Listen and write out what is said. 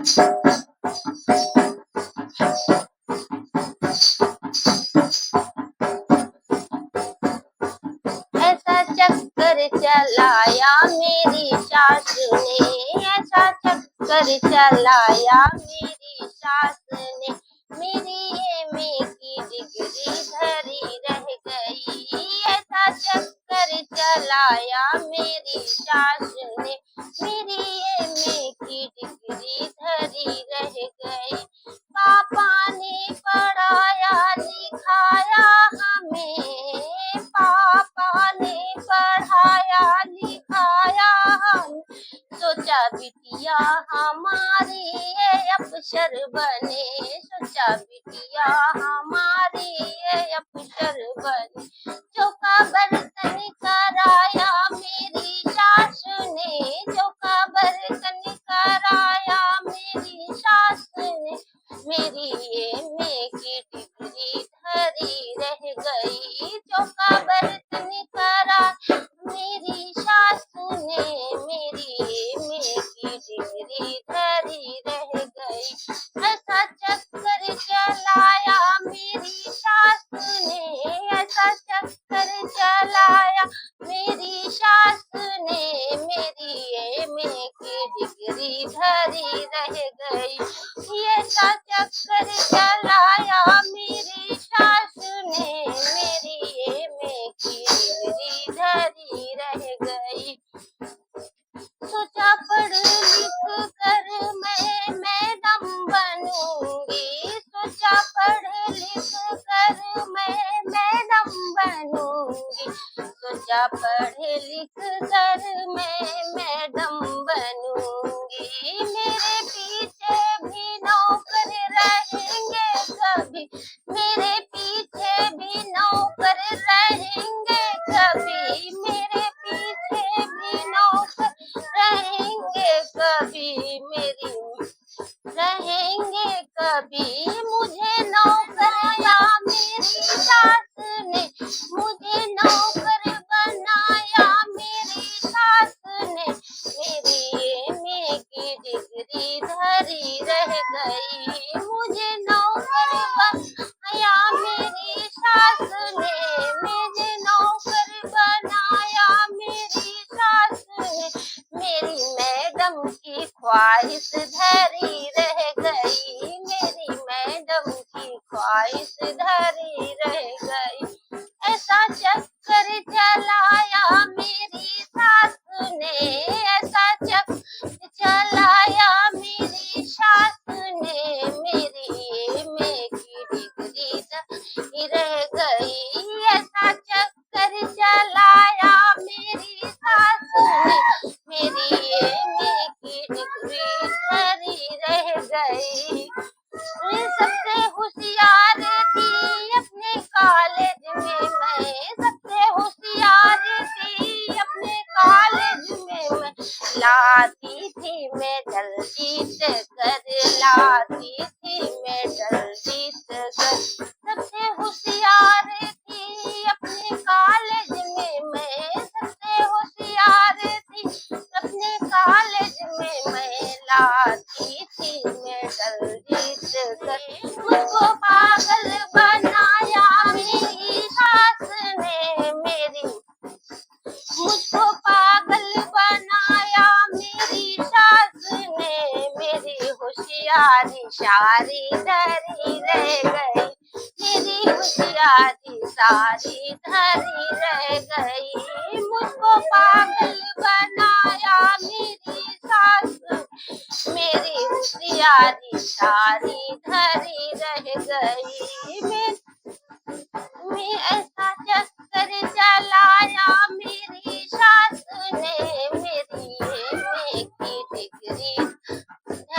ऐसा चक्कर चलाया मेरी सास ने, ऐसा चक्कर चलाया मेरी सास ने, मेरी एमए की डिग्री धरी रह गई। ऐसा चक्कर चलाया मेरी सास ने, मेरी एमए की डिग्री धरी रह गई। पापा ने पढ़ाया लिखाया हमें, पापा ने पढ़ाया लिखाया हमें, सोचा बिटिया हमारी ये अफसर बने, सोचा बिटिया हमारी ये अफसर बने। चौका बर्तन कराया मेरी सास ने, चौका बर्तन कराया मेरी सास ने, मेरी एमए की डिग्री धरी रह गई। चौका बर्तन करा मेरी सास ने, मेरी एमए की डिग्री धरी रह गई। ऐसा चक्कर चलाया मेरी सास ने, ऐसा चक्कर चलाया मेरी सास ने, मेरी एमए की डिग्री धरी रह गई। ऐसा चक्कर चलाया मेरी सास ने, मेरी एमए की डिग्री धरी रह गई। सोचा पढ़ लिख कर मैं मैडम बनूंगी, सोचा पढ़ लिख कर मैं मैडम बनूंगी, सोचा पढ़ लिख कर मैं मैडम बनूंगी। मेरे पीछे भी नौकर रहेंगे कभी, मेरे पीछे भी नौकर रहेंगे कभी, मेरे पीछे भी नौकर रहेंगे कभी, मेरी रहेंगे कभी। मुझे नौकरिया मेरी सास ने, मुझे नौकर बनाया मेरी सास ने, मेरी एमए की डिग्री धरी रह गई। मुझे नौकर बनाया मेरी सास ने, मुझे नौकर बनाया मेरी सास ने, मेरी मैडम की ख्वाहिश धरी रह गई, मेरी मैडम की ख्वाहिश धरी रह गई। ऐसा चक्कर चलाया मेरी सास ने, ऐसा चक्कर चलाया मेरी सास ने, मेरी एमए की डिग्री धरी रह गई। ऐसा चक्कर चलाया मेरी सास ने, मेरी एमए की डिग्री धरी रह गई। सबसे होशियार थी अपने कॉलेज में मैं, सबसे होशियार थी अपने कॉलेज में मैं, लाती थी मेडल जीत कर, लाती थी मेडल जीत कर। सबसे होशियार थी अपने कॉलेज में मैं, सबसे होशियार थी अपने कॉलेज में मैं, लाती थी मेडल जीत कर। मुझको पागल बनाया मेरी सास ने, मेरी मुझको पागल बनाया मेरी सास ने, मेरी होशियारी सारी धरी रह गई, मेरी होशियारी सारी धरी रह गई। मुझको पागल बनाया मेरी सास, मेरी होशियारी सारी धरी रह गई। मैं ऐसा